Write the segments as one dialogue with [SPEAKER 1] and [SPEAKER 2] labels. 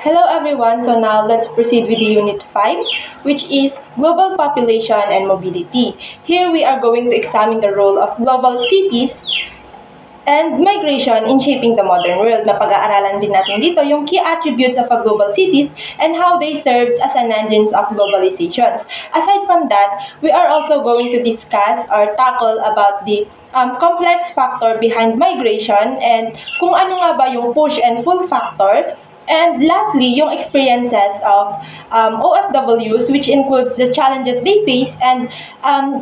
[SPEAKER 1] Hello everyone, so now let's proceed with the Unit 5, which is Global Population and Mobility. Here we are going to examine the role of global cities and migration in shaping the modern world. Napag-aaralan din natin dito yung key attributes of a global cities and how they serve as an engines of globalizations. Aside from that, we are also going to discuss or tackle about the complex factor behind migration and kung ano nga ba yung push and pull factor. And lastly, yung experiences of OFWs, which includes the challenges they face and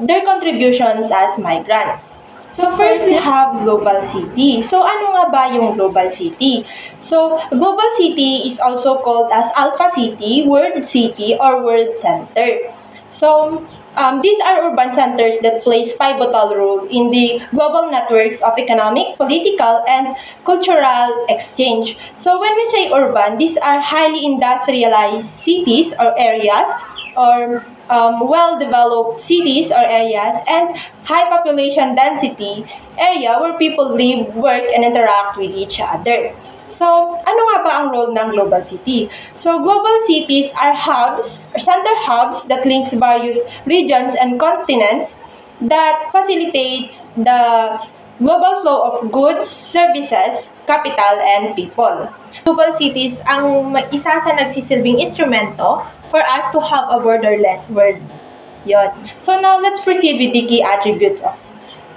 [SPEAKER 1] their contributions as migrants. So first, we have global city. So ano nga ba yung global city? So global city is also called as alpha city, world city, or world center. So these are urban centers that plays pivotal role in the global networks of economic, political, and cultural exchange. So when we say urban, these are highly industrialized cities or areas or well-developed cities or areas and high population density area where people live, work, and interact with each other. So, ano nga ba ang role ng global city? So, global cities are hubs, or center hubs that links various regions and continents that facilitates the global flow of goods, services, capital, and people. Global cities ang isa sa nagsisilbing instrumento for us to have a borderless world. Yon. So now let's proceed with the key attributes of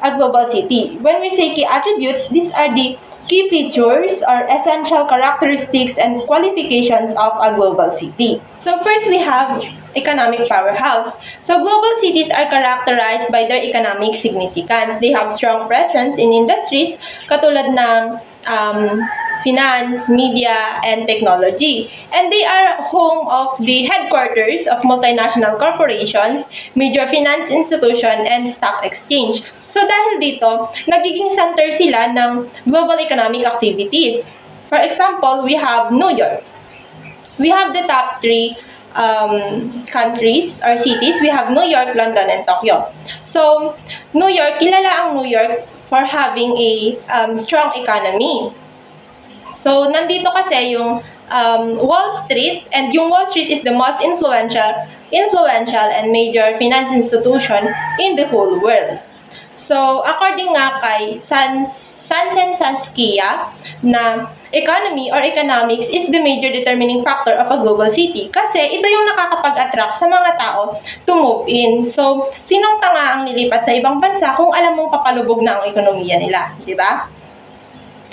[SPEAKER 1] a global city. When we say key attributes, these are the key features or essential characteristics and qualifications of a global city. So first we have economic powerhouse. So global cities are characterized by their economic significance. They have strong presence in industries katulad ng finance, media, and technology. And they are home of the headquarters of multinational corporations, major finance institution, and stock exchange. So dahil dito, nagiging center sila ng global economic activities. For example, we have New York. We have the top three countries or cities. We have New York, London, and Tokyo. So, New York, kilala ang New York for having a strong economy. So, nandito kasi yung Wall Street, and yung Wall Street is the most influential and major finance institution in the whole world. So, according nga kay Sanskia na economy or economics is the major determining factor of a global city kasi ito yung nakakapag-attract sa mga tao to move in. So, sinong tanga ang nilipat sa ibang bansa kung alam mong papalubog na ang ekonomiya nila, di ba?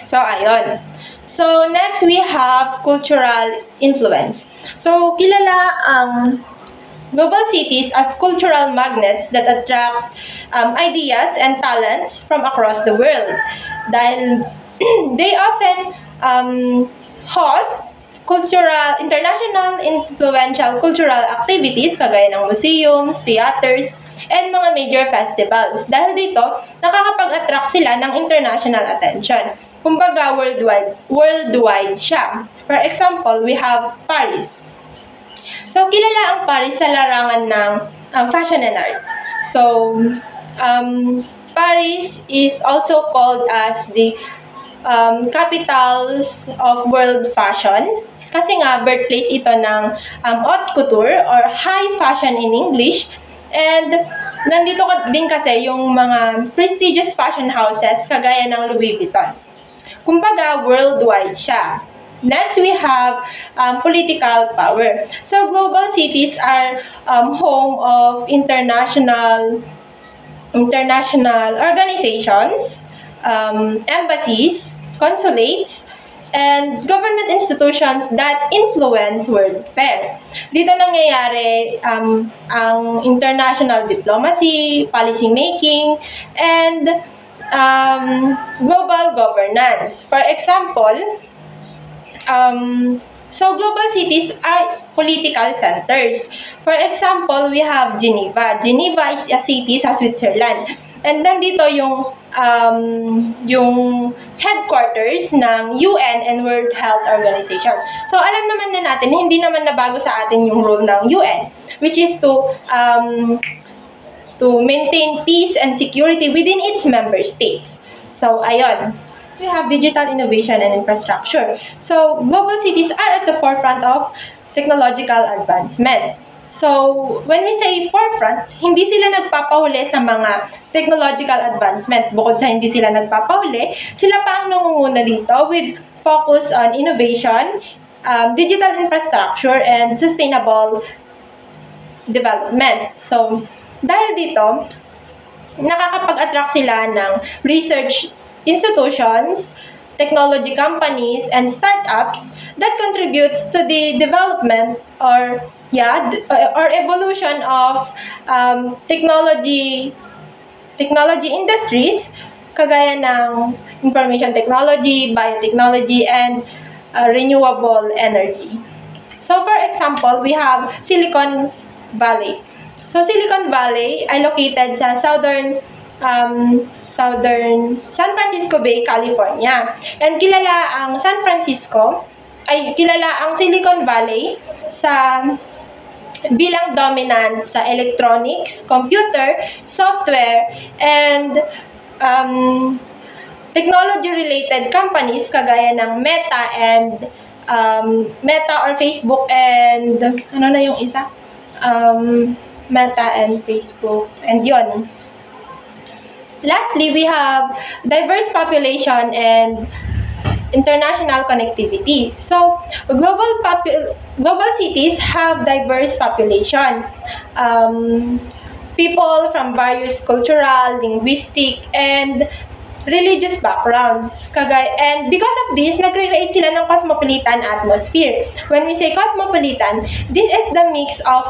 [SPEAKER 1] So, ayun. So, next we have cultural influence. So, kilala ang global cities as cultural magnets that attracts ideas and talents from across the world. Dahil they often host international influential cultural activities kagaya ng museums, theaters, and mga major festivals. Dahil dito, nakakapag-attract sila ng international attention. Kumbaga, worldwide siya. For example, we have Paris. So, kilala ang Paris sa larangan ng fashion and art. So, Paris is also called as the capitals of world fashion. Kasi nga, birthplace ito ng haute couture or high fashion in English. And nandito din kasi yung mga prestigious fashion houses kagaya ng Louis Vuitton. Kumbaga, worldwide siya. Next, we have political power. So, global cities are home of international organizations, embassies, consulates, and government institutions that influence world affairs. Dito nangyayari ang international diplomacy, policy making, and global governance. For example, so global cities are political centers. For example, we have Geneva. Geneva is a city sa Switzerland. And nandito yung headquarters ng UN and World Health Organization. So alam naman na natin, hindi naman nabago sa atin yung role ng UN, which is to maintain peace and security within its member states. So, ayun. we have digital innovation and infrastructure. So, global cities are at the forefront of technological advancement. So, when we say forefront, hindi sila nagpapahuli sa mga technological advancement. Bukod sa hindi sila nagpapahuli, sila pa ang nangunguna dito with focus on innovation, digital infrastructure, and sustainable development. So, dahil dito, nakakapag-attract sila ng research institutions, technology companies, and startups that contributes to the development or evolution of technology industries kagaya ng information technology, biotechnology, and renewable energy. So for example, we have Silicon Valley. So Silicon Valley ay located sa southern San Francisco Bay, California. And kilala ang Silicon Valley sa bilang dominant sa electronics, computer, software, and technology-related companies kagaya ng Meta or Facebook and ano na yung isa? Meta and Facebook and yon. Lastly, we have diverse population and international connectivity. So, global cities have diverse population. People from various cultural, linguistic, and religious backgrounds. And because of this, nagre-create sila ng cosmopolitan atmosphere. When we say cosmopolitan, this is the mix of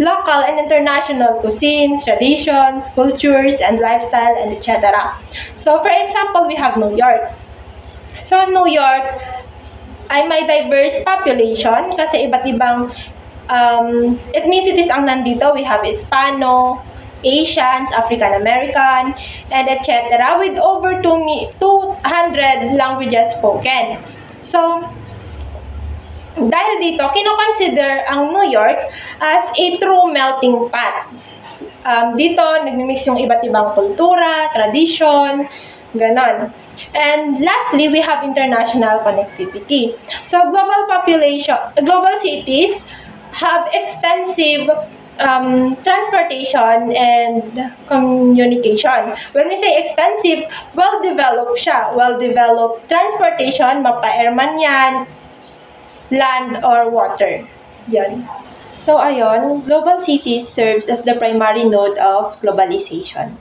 [SPEAKER 1] local and international cuisines, traditions, cultures, and lifestyle, and etc. So, for example, we have New York. So, New York ay may diverse population kasi iba't ibang ethnicities ang nandito. We have Hispano, Asians, African American, and etc. with over 200 languages spoken. So, dahil dito, kino-consider ang New York as a true melting pot. Dito, nagmimix yung iba't ibang kultura, tradition, ganon. And lastly, we have international connectivity. So, global cities have extensive transportation and communication. When we say extensive, well-developed siya. Well-developed transportation, mapa-air man yan, land or water. Yan. So, ayon, global cities serves as the primary node of globalization.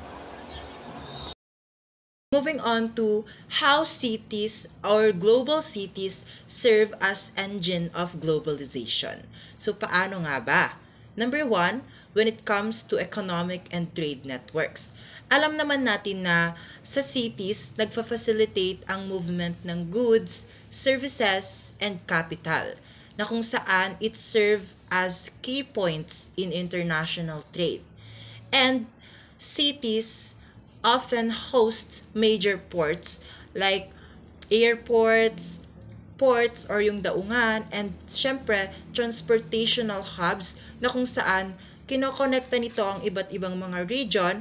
[SPEAKER 2] Moving on to how cities or global cities serve as engine of globalization. So, paano nga ba? Number one, when it comes to economic and trade networks. Alam naman natin na sa cities, nagfa-facilitate ang movement ng goods, services, and capital, na kung saan it serve as key points in international trade. And cities often host major ports like airports, ports or yung daungan, and syempre transportational hubs na kung saan kinokonekta nito ang iba't ibang mga region,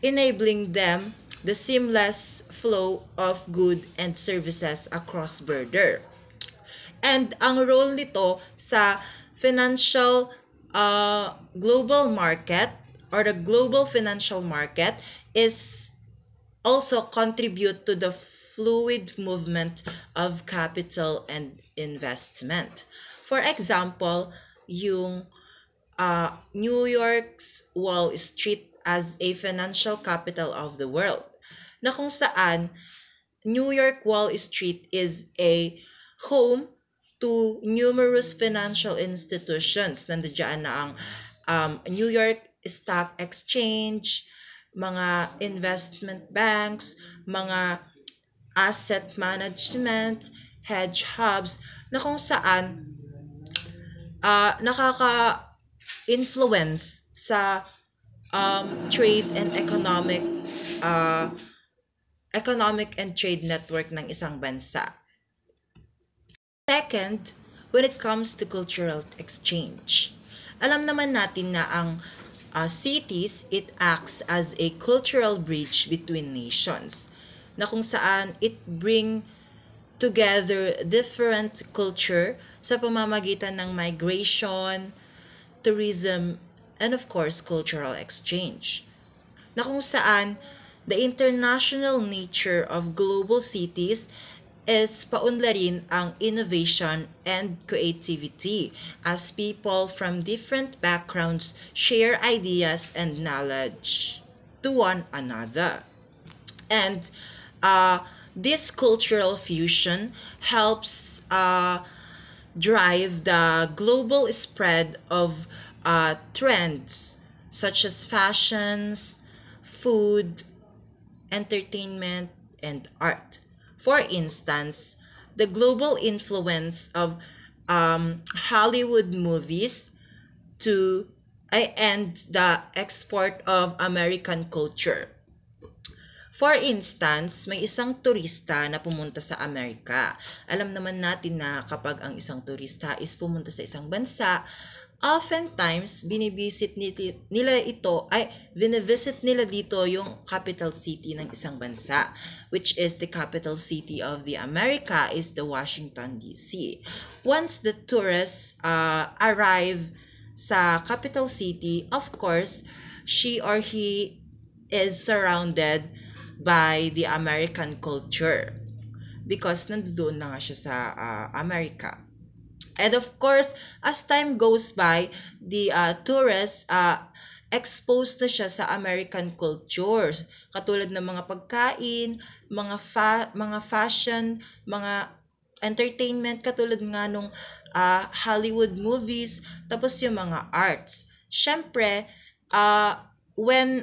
[SPEAKER 2] enabling them the seamless flow of goods and services across border. And ang role nito sa financial global market or the global financial market is also contribute to the fluid movement of capital and investment. For example, yung New York's Wall Street as a financial capital of the world, na kung saan New York Wall Street is a home to numerous financial institutions. Nandiyan na ang New York Stock Exchange, mga investment banks, mga asset management, hedge hubs, na kung saan nakaka-influence sa trade and economic and trade network ng isang bansa. Second, when it comes to cultural exchange, alam naman natin na ang cities, it acts as a cultural bridge between nations. na kung saan it bring together different culture sa pamamagitan ng migration, tourism, and of course, cultural exchange. Na kung saan the international nature of global cities is paunlarin ang innovation and creativity as people from different backgrounds share ideas and knowledge to one another. And this cultural fusion helps drive the global spread of trends such as fashions, food, entertainment, and art. For instance, the global influence of Hollywood movies to and the export of American culture. For instance, may isang turista na pumunta sa Amerika. Alam naman natin na kapag ang isang turista is pumunta sa isang bansa, oftentimes binivisit nila dito yung capital city ng isang bansa, which is the capital city of the America is the Washington DC. Once the tourists arrive sa capital city, of course, she or he is surrounded by the American culture because nandoon na nga siya sa America. And of course, as time goes by, the tourists exposed na siya sa American culture. Katulad ng mga pagkain, mga fashion, mga entertainment, katulad nga nung Hollywood movies, tapos yung mga arts. Siyempre, when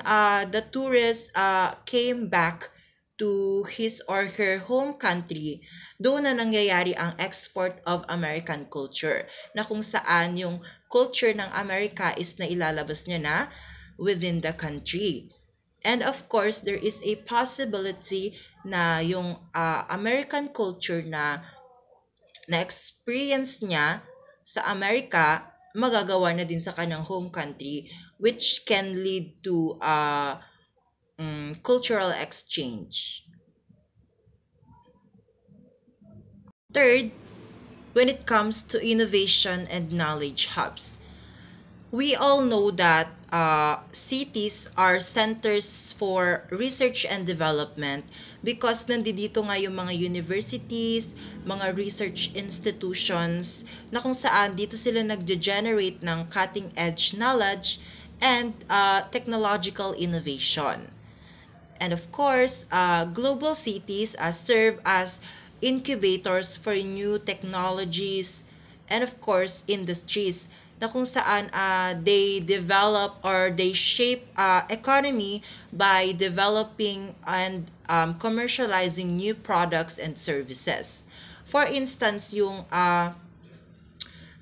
[SPEAKER 2] the tourist came back to his or her home country, doon na nangyayari ang export of American culture, na kung saan yung culture ng Amerika is na ilalabas niya na within the country. And of course, there is a possibility na yung American culture na experience niya sa Amerika, magagawa na din sa kanyang home country, which can lead to cultural exchange. Third, when it comes to innovation and knowledge hubs, we all know that cities are centers for research and development because nandito nga yung mga universities, mga research institutions na kung saan dito sila nagge-generate ng cutting-edge knowledge and technological innovation. And of course, global cities serve as incubators for new technologies and of course industries na kung saan they develop or they shape economy by developing and commercializing new products and services. For instance, yung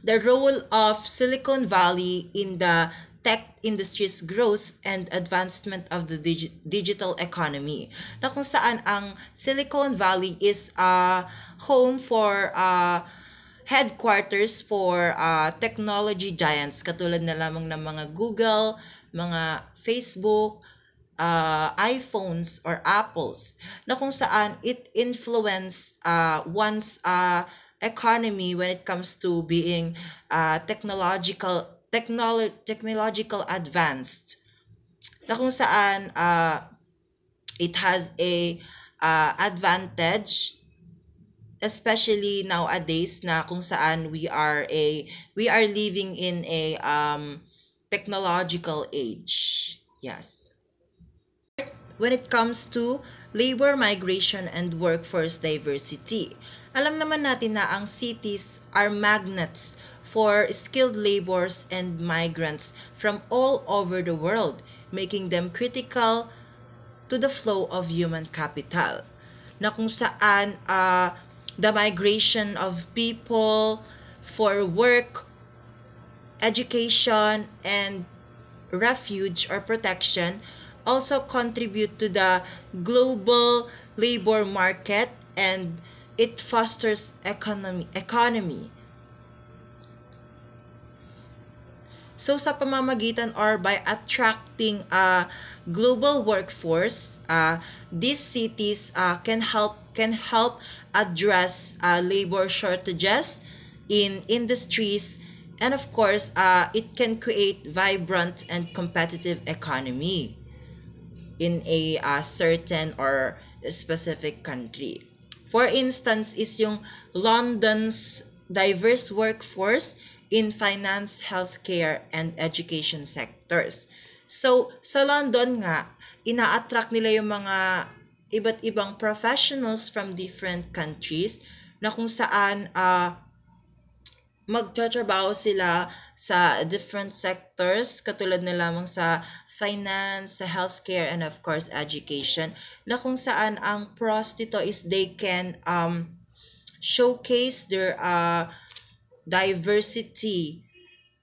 [SPEAKER 2] the role of Silicon Valley in the tech industry's growth and advancement of the digital economy, na kung saan ang Silicon Valley is home for headquarters for technology giants katulad na lamang ng mga Google, mga Facebook, iPhones or Apples, na kung saan it influence one's economy when it comes to being technological advanced, na kung saan it has a advantage, especially nowadays na kung saan we are living in a technological age. Yes. When it comes to labor migration and workforce diversity, alam naman natin na ang cities are magnets for skilled laborers and migrants from all over the world, making them critical to the flow of human capital. Na kung saan the migration of people for work, education, and refuge or protection also contribute to the global labor market, and it fosters economy. So sa pamamagitan or by attracting a global workforce, these cities can help address labor shortages in industries, and of course it can create vibrant and competitive economy in a certain or specific country. For instance, is yung London's diverse workforce in finance, healthcare, and education sectors. So, sa London nga, ina-attract nila yung mga iba't ibang professionals from different countries na kung saan magtatrabaho sila sa different sectors, katulad na lamang sa finance, sa healthcare, and of course education, na kung saan ang pros dito is they can showcase their diversity.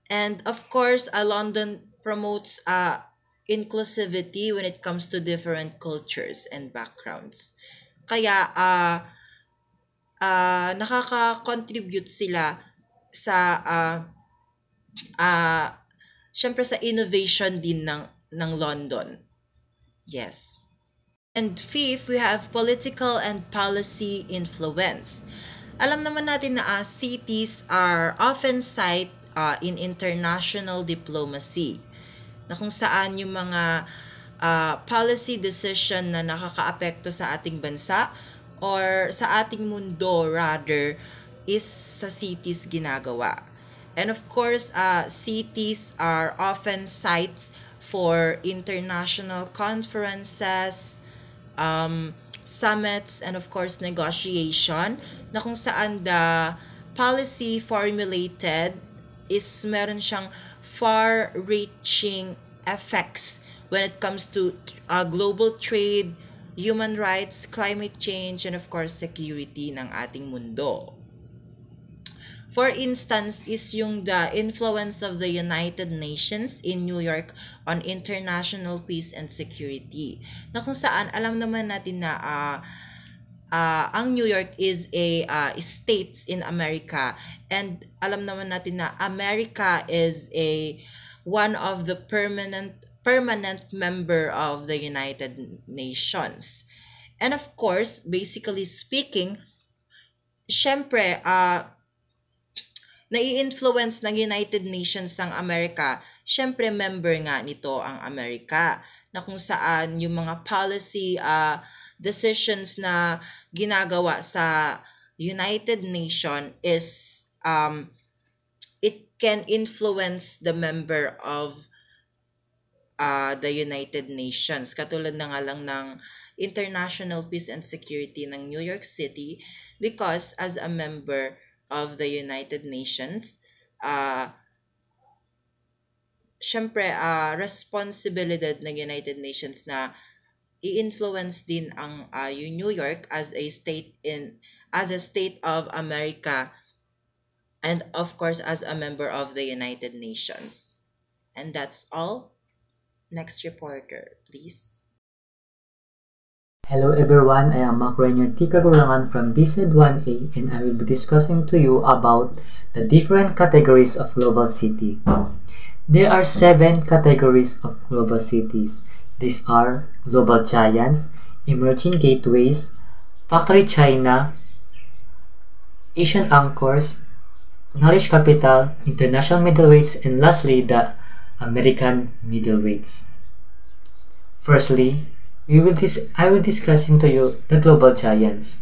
[SPEAKER 2] And of course London promotes inclusivity when it comes to different cultures and backgrounds. Kaya nakaka-contribute sila sa syempre sa innovation din ng London. Yes. And fifth, we have political and policy influence. Alam naman natin na cities are often cited in international diplomacy, na kung saan yung mga policy decision na nakakaapekto sa ating bansa or sa ating mundo rather is sa cities ginagawa. And of course, cities are often sites for international conferences, summits, and of course negotiation, na kung saan the policy formulated is meron siyang far-reaching effects when it comes to global trade, human rights, climate change, and of course security ng ating mundo. For instance, is yung the influence of the United Nations in New York on international peace and security. Na kung saan, alam naman natin na ang New York is a state in America, and alam naman natin na America is one of the permanent member of the United Nations. And of course, basically speaking, syempre, nai-influence ng United Nations ng Amerika, syempre member nga nito ang Amerika, na kung saan yung mga policy decisions na ginagawa sa United Nation is it can influence the member of the United Nations. Katulad na nga lang ng International Peace and Security ng New York City, because as a member of the United Nations, syempre responsibilidad ng United Nations na i-influence din ang New York as a state of America, and of course as a member of the United Nations. And that's all. Next reporter, please.
[SPEAKER 3] Hello everyone, I am Mac Rainier T. Kagurangan from BSED 1A, and I will be discussing to you about the different categories of global city. There are 7 categories of global cities. These are global giants, emerging gateways, factory China, Asian anchors, knowledge capital, international middleweights, and lastly the American middleweights. Firstly, I will discussing to you the global giants.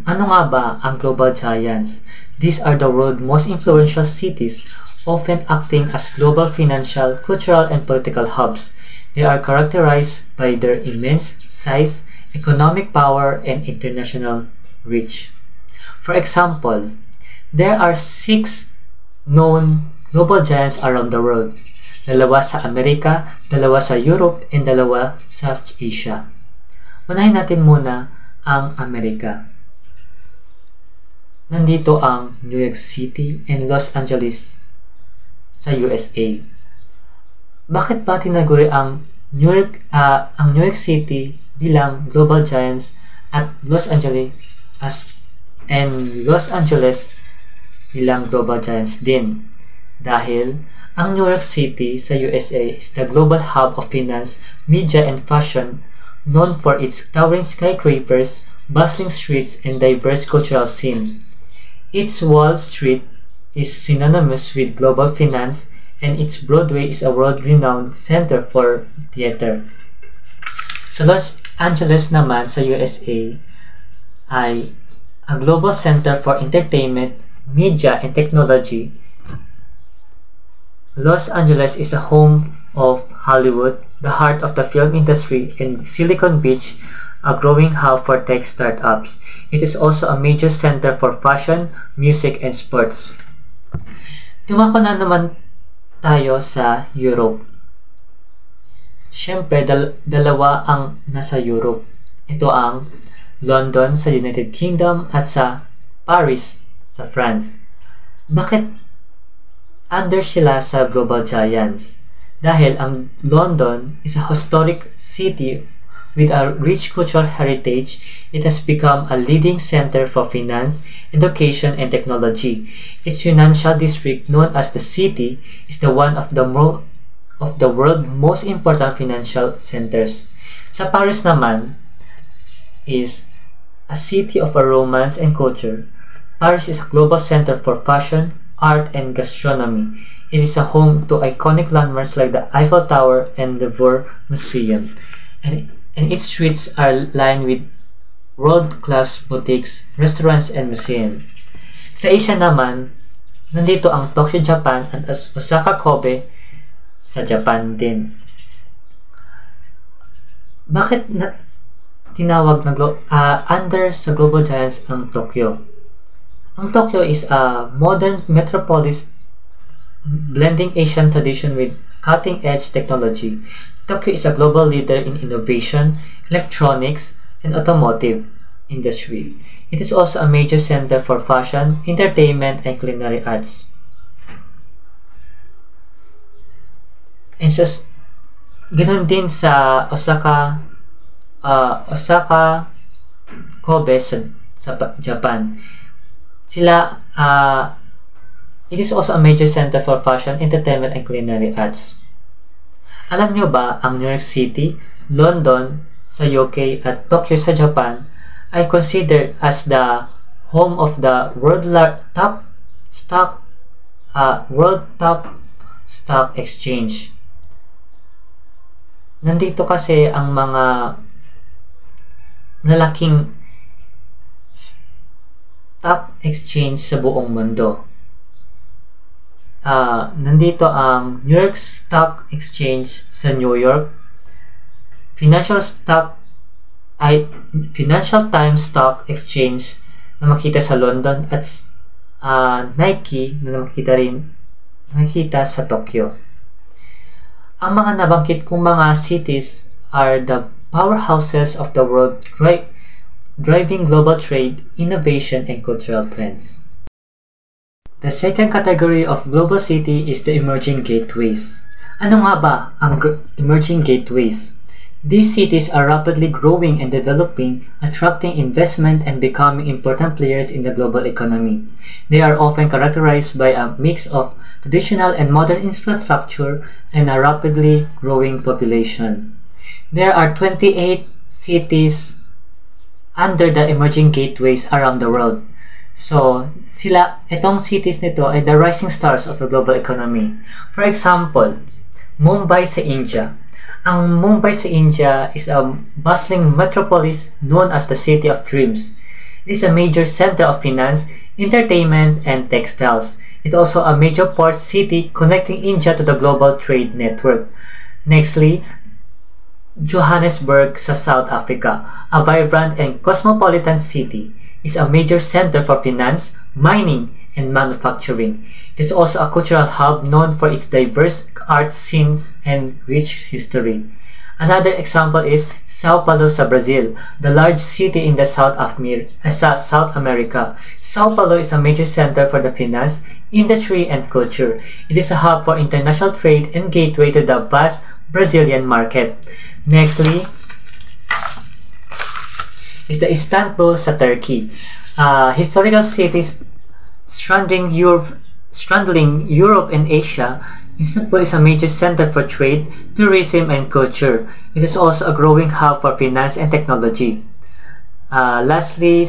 [SPEAKER 3] Ano nga ba ang global giants? These are the world's most influential cities, often acting as global financial, cultural, and political hubs. They are characterized by their immense size, economic power, and international reach. For example, there are 6 known global giants around the world. 2 sa Amerika, 2 sa Europe, and 2 sa Asia. Unahin natin muna ang Amerika. Nandito ang New York City and Los Angeles sa USA. Bakit ba tinaguri ang New York City bilang global giants at Los Angeles bilang global giants din? Dahil ang New York City sa USA is the global hub of finance, media, and fashion, known for its towering skyscrapers, bustling streets, and diverse cultural scene. Its Wall Street is synonymous with global finance, and its Broadway is a world-renowned center for theater. Sa Los Angeles naman sa USA ay a global center for entertainment, media, and technology. Los Angeles is a home of Hollywood, the heart of the film industry, and Silicon Beach, a growing hub for tech startups. It is also a major center for fashion, music, and sports. Dumako na naman tayo sa Europe. Siyempre, dalawa ang nasa Europe. Ito ang London sa United Kingdom at sa Paris sa France. Bakit under sila sa global giants? Dahil ang London is a historic city with a rich cultural heritage. It has become a leading center for finance, education, and technology. Its financial district, known as the City, is the one of the world's most important financial centers. Sa Paris naman is a city of a romance and culture. Paris is a global center for fashion, art, and gastronomy. It is a home to iconic landmarks like the Eiffel Tower and the Louvre Museum. And its streets are lined with world-class boutiques, restaurants, and museums. Sa Asia naman, nandito ang Tokyo, Japan, at Osaka, Kobe sa Japan din. Bakit tinawag na under sa global giants ang Tokyo? Ang Tokyo is a modern metropolis blending Asian tradition with cutting-edge technology. Tokyo is a global leader in innovation, electronics, and automotive industry. It is also a major center for fashion, entertainment, and culinary arts. And ganoon din sa Osaka, Kobe sa Japan. It is also a major center for fashion, entertainment, and culinary arts. Alam nyo ba, ang New York City, London sa UK, at Tokyo sa Japan ay considered as the home of the world top stock exchange. Nandito kasi ang mga malaking stock exchange sa buong mundo. Nandito ang New York Stock Exchange sa New York, Financial Times Stock Exchange na makita sa London, at Nike na makita sa Tokyo. Ang mga nabanggit kong mga cities are the powerhouses of the world, driving global trade, innovation, and cultural trends. The second category of global city is the emerging gateways. Ano nga ba ang emerging gateways? These cities are rapidly growing and developing, attracting investment and becoming important players in the global economy. They are often characterized by a mix of traditional and modern infrastructure and a rapidly growing population. There are 28 cities under the emerging gateways around the world. So, itong cities nito ay the rising stars of the global economy. For example, Mumbai sa India. Ang Mumbai sa India is a bustling metropolis known as the City of Dreams. It is a major center of finance, entertainment, and textiles. It is also a major port city connecting India to the global trade network. Nextly, Johannesburg sa South Africa, a vibrant and cosmopolitan city, is a major center for finance, mining, and manufacturing. It is also a cultural hub known for its diverse art scenes and rich history. Another example is Sao Paulo sa Brazil, the large city in the South America. Sao Paulo is a major center for the finance, industry, and culture. It is a hub for international trade and gateway to the vast Brazilian market. Nextly is the Istanbul sa Turkey, historical city stranding Europe straddling Europe and Asia, Istanbul is a major center for trade, tourism, and culture. It is also a growing hub for finance and technology. Lastly,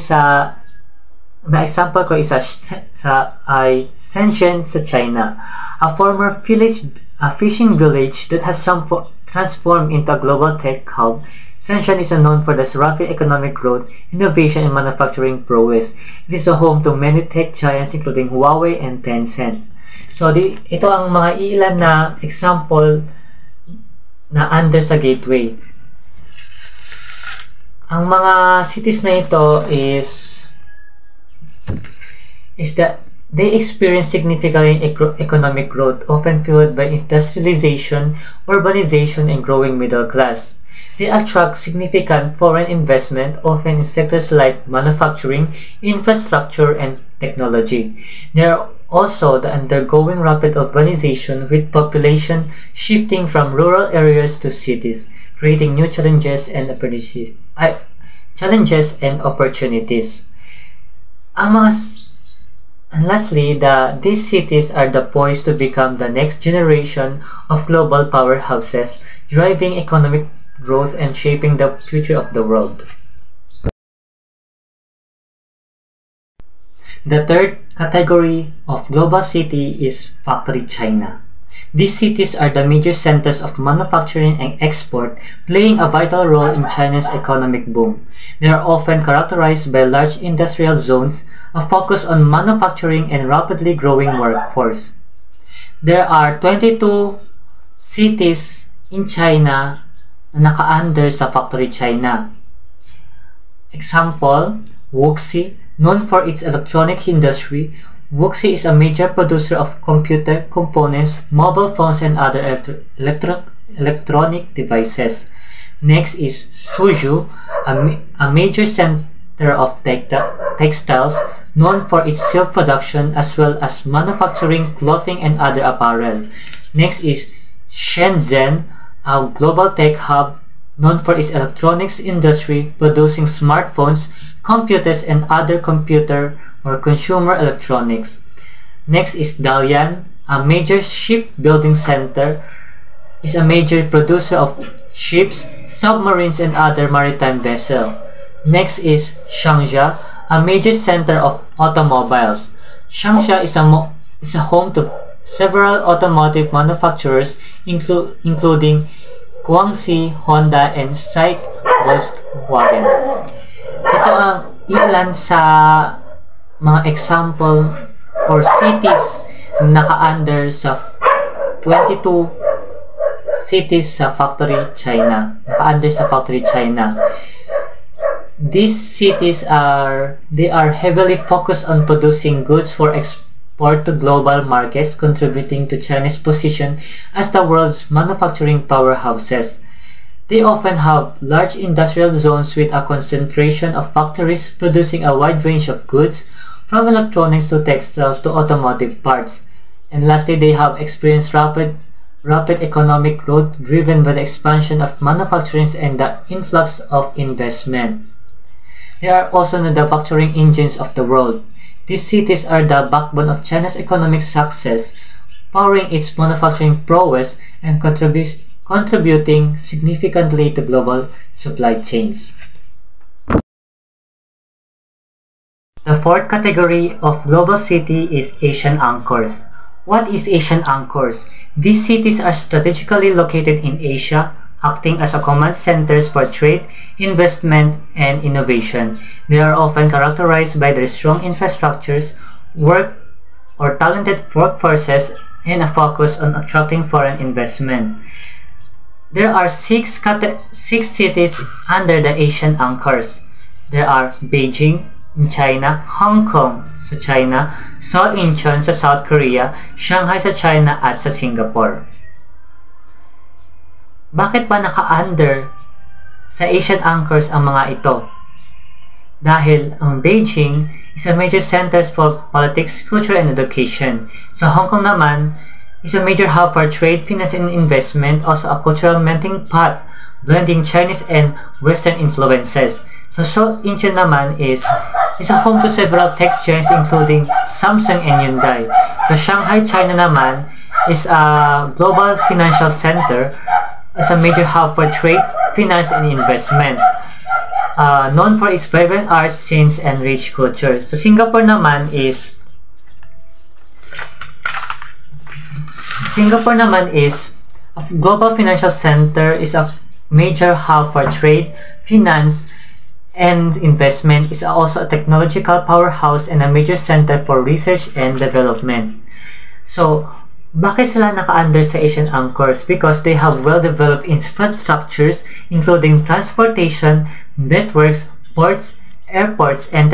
[SPEAKER 3] na example ko isa ay Shenzhen sa China, a former fishing village that has transformed into a global tech hub. Shenzhen is known for its rapid economic growth, innovation, and manufacturing prowess. It is a home to many tech giants including Huawei and Tencent. So, ito ang mga ilan na example na under sa gateway. Ang mga cities na ito is that they experience significant economic growth, often fueled by industrialization, urbanization, and growing middle class. They attract significant foreign investment, often in sectors like manufacturing, infrastructure, and technology. They are also undergoing rapid urbanization, with population shifting from rural areas to cities, creating new challenges and opportunities. And lastly, these cities are poised to become the next generation of global powerhouses, driving economic growth and shaping the future of the world. The third category of global city is Factory China. These cities are the major centers of manufacturing and export, playing a vital role in China's economic boom. They are often characterized by large industrial zones, a focus on manufacturing, and rapidly growing workforce. There are 22 cities in China na naka-under sa Factory China. Example, Wuxi, known for its electronic industry. Wuxi is a major producer of computer components, mobile phones, and other electronic devices. Next is Suzhou, a major center of textiles, known for its silk production as well as manufacturing clothing and other apparel. Next is Shenzhen, a global tech hub known for its electronics industry, producing smartphones, computers, and other computer or consumer electronics. Next is Dalian, a major shipbuilding center, is a major producer of ships, submarines, and other maritime vessels. Next is Changsha, a major center of automobiles. Changsha is a home to several automotive manufacturers, including Guangxi, Honda, and SAIC Volkswagen. Ito ang ilan sa mga example or cities na naka-under sa 22 cities sa Factory China. Naka-under sa Factory China. These cities are heavily focused on producing goods for export to global markets, contributing to China's position as the world's manufacturing powerhouses. They often have large industrial zones with a concentration of factories producing a wide range of goods, from electronics to textiles to automotive parts. And lastly, they have experienced rapid economic growth driven by the expansion of manufacturing and the influx of investment. They are also the manufacturing engines of the world. These cities are the backbone of China's economic success, powering its manufacturing prowess and contributing significantly to global supply chains. The fourth category of global city is Asian anchors. What is Asian anchors? These cities are strategically located in Asia, acting as a command centers for trade, investment, and innovation. They are often characterized by their strong infrastructures, talented workforces, and a focus on attracting foreign investment. There are six cities under the Asian anchors. There are Beijing in China, Hong Kong sa China, Seoul, Incheon sa South Korea, Shanghai sa China, at sa Singapore. Bakit ba naka-under sa Asian anchors ang mga ito? Dahil ang Beijing is a major center for politics, culture, and education. Sa Hong Kong naman, is a major hub for trade, finance, and investment, also a cultural melting pot blending Chinese and Western influences. So Incheon naman is a home to several tech giants including Samsung and Hyundai. So Shanghai, China naman is a global financial center as a major hub for trade, finance, and investment. Known for its vibrant arts, scenes, and rich culture. So Singapore naman is a global financial center, is a major hub for trade, finance, and investment. Is also a technological powerhouse and a major center for research and development. So, bakit sila naka-under sa Asian Anchors? Because they have well-developed infrastructures including transportation, networks, ports, airports, and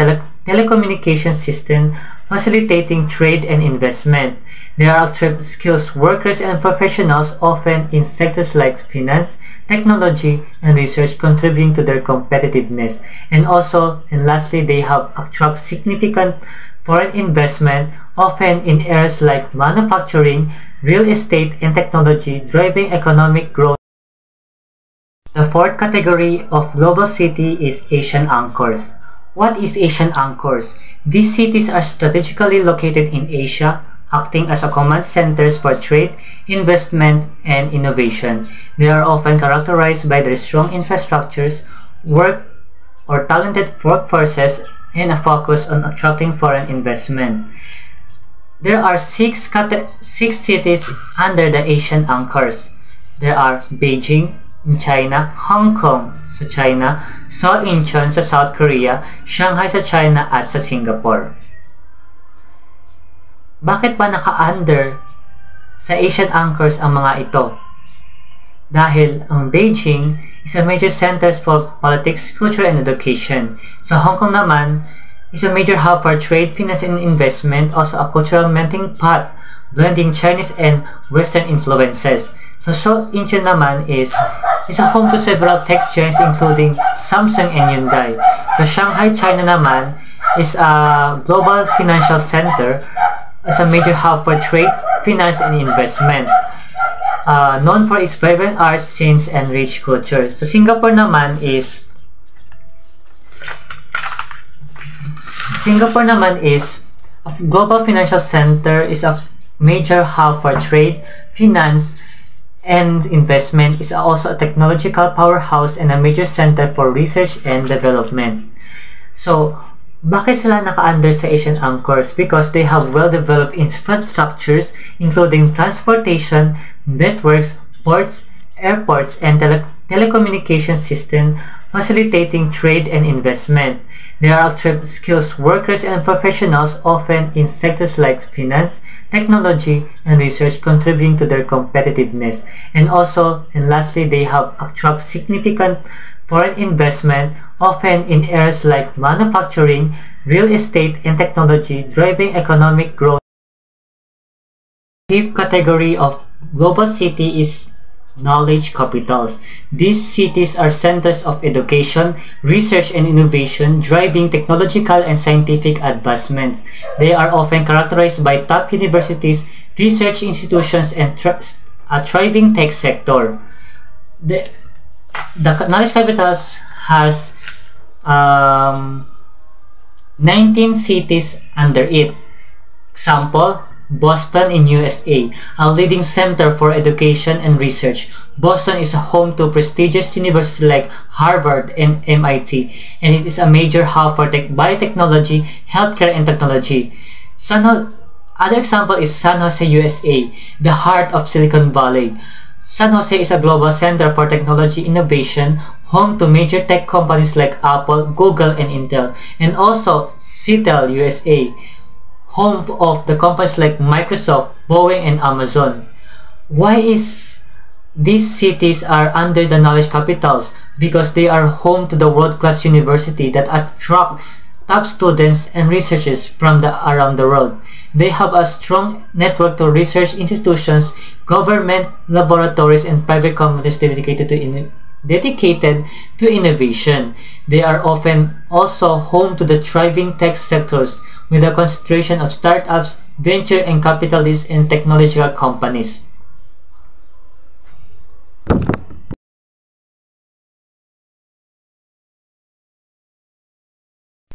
[SPEAKER 3] telecommunication system facilitating trade and investment. They are skilled workers and professionals often in sectors like finance, technology, and research contributing to their competitiveness. And lastly, they have attract significant foreign investment often in areas like manufacturing, real estate, and technology driving economic growth. The fourth category of global city is Asian Anchors. What is Asian Anchors? These cities are strategically located in Asia, acting as a command centers for trade, investment, and innovation. They are often characterized by their strong infrastructures, talented workforces, and a focus on attracting foreign investment. There are six cities under the Asian Anchors. There are Beijing in China, Hong Kong sa China, Seoul, Incheon sa South Korea, Shanghai sa China, at sa Singapore. Bakit ba naka-under sa Asian Anchors ang mga ito? Dahil ang Beijing is a major center for politics, culture, and education. Sa Hong Kong naman is a major hub for trade, finance, and investment, also a cultural melting pot, blending Chinese and Western influences. So Seoul, Incheon naman is a home to several tech giants including Samsung and Hyundai. So Shanghai, China naman is a global financial center as a major hub for trade, finance, and investment. Known for its vibrant arts, scenes, and rich culture. So Singapore naman is a global financial center, is a major hub for trade, finance, and investment. Is also a technological powerhouse and a major center for research and development. So, bakit sila naka-under sa Asian Anchors? Because they have well-developed infrastructures including transportation, networks, ports, airports, and telecommunication system facilitating trade and investment. They are skilled workers and professionals often in sectors like finance, technology, and research contributing to their competitiveness. And lastly, they have attract significant foreign investment often in areas like manufacturing, real estate, and technology driving economic growth. The fifth category of global city is knowledge capitals. These cities are centers of education, research, and innovation, driving technological and scientific advancements. They are often characterized by top universities, research institutions, and a thriving tech sector. The knowledge capitals has 19 cities under it. Example, Boston in USA, a leading center for education and research. Boston is home to prestigious universities like Harvard and MIT, and it is a major hub for biotechnology, healthcare, and technology. Other example is San Jose, USA, the heart of Silicon Valley. San Jose is a global center for technology innovation, home to major tech companies like Apple, Google, and Intel, and also Seattle, USA, home of the companies like Microsoft, Boeing, and Amazon. Why is these cities are under the knowledge capitals? Because they are home to the world-class university that attract top students and researchers from around the world. They have a strong network to research institutions, government, laboratories, and private companies dedicated to innovation. They are often also home to the thriving tech sectors with a concentration of startups, venture and capitalists, and technological companies.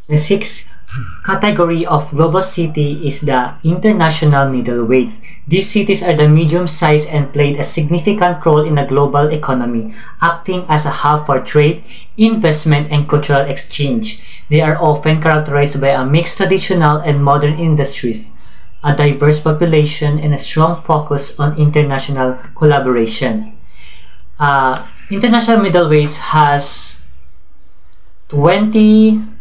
[SPEAKER 3] The sixth category of global city is the international middleweights. These cities are the medium-sized and played a significant role in the global economy, acting as a hub for trade, investment, and cultural exchange. They are often characterized by a mixed traditional and modern industries, a diverse population, and a strong focus on international collaboration. International middleweights has 26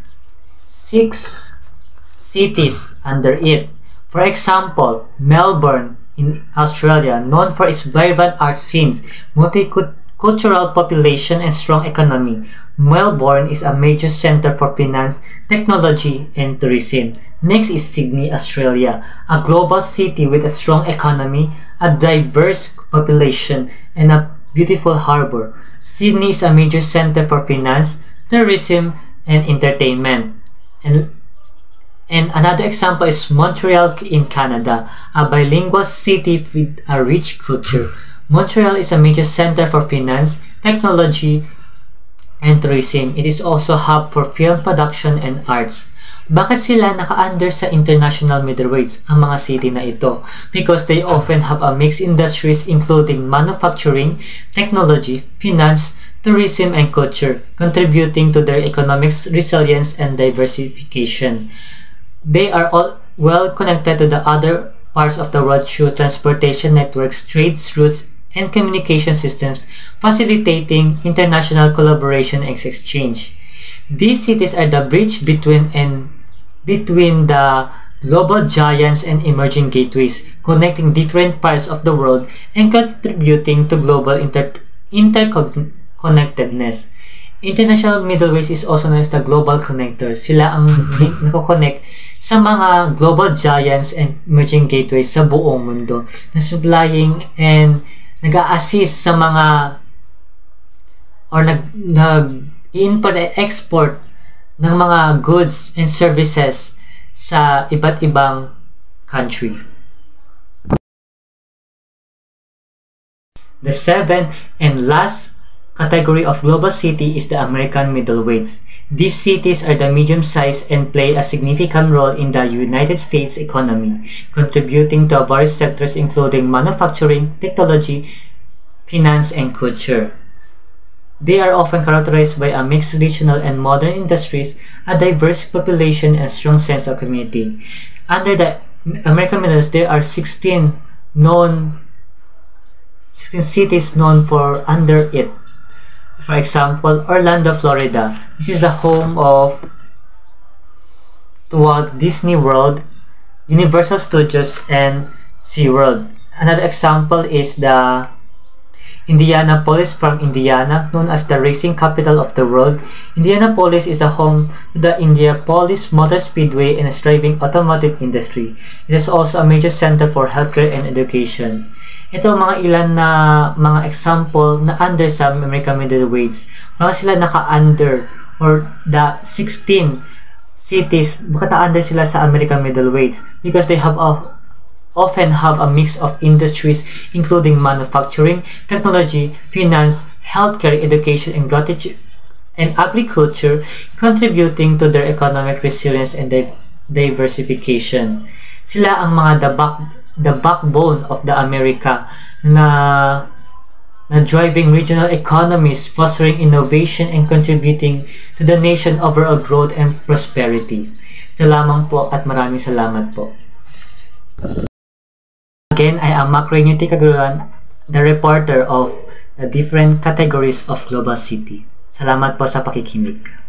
[SPEAKER 3] cities under it. For example, Melbourne in Australia, known for its vibrant art scenes, multicultural population, and strong economy. Melbourne is a major center for finance, technology, and tourism. Next is Sydney, Australia, a global city with a strong economy, a diverse population, and a beautiful harbor. Sydney is a major center for finance, tourism, and entertainment. And another example is Montreal in Canada, a bilingual city with a rich culture. Montreal is a major center for finance, technology, and tourism. It is also a hub for film production and arts. Bakit sila naka-under sa international middleweights ang mga city na ito? Because they often have a mixed industries including manufacturing, technology, finance, tourism, and culture, contributing to their economic resilience and diversification. They are all well connected to the other parts of the world through transportation networks, trade routes, and communication systems, facilitating international collaboration and exchange. These cities are the bridge between the global giants and emerging gateways, connecting different parts of the world and contributing to global interconnectedness. International middleweights is also known as the global connectors. Sila ang nako-connect sa mga global giants and emerging gateways sa buong mundo, na supplying and nag-a-assist sa mga or nag-import-export ng mga goods and services sa iba't ibang country. The seventh and last category of global city is the American middleweights. These cities are the medium-sized and play a significant role in the United States economy, contributing to various sectors including manufacturing, technology, finance, and culture. They are often characterized by a mixed traditional and modern industries, a diverse population, and strong sense of community. Under the American middleweights, there are 16 cities known for under it. For example, Orlando, Florida. This is the home of Walt Disney World, Universal Studios, and SeaWorld. Another example is the Indianapolis from Indiana, known as the racing capital of the world. Indianapolis is a home to the Indianapolis Motor Speedway and a thriving automotive industry. It is also a major center for healthcare and education. Ito mga ilan na mga example na under sa American middleweights. Bakit sila naka-under or the 16 cities, bakit na-under sila sa American middleweights? Because they have often have a mix of industries including manufacturing, technology, finance, healthcare, education, and agriculture, contributing to their economic resilience and diversification. Sila ang mga the backbone of the America na driving regional economies, fostering innovation, and contributing to the nation overall growth and prosperity. Ito lamang po at maraming salamat po. Again, I am Mac Rainier Ticagaruan, the reporter of the different categories of global city. Salamat po sa pakikinig.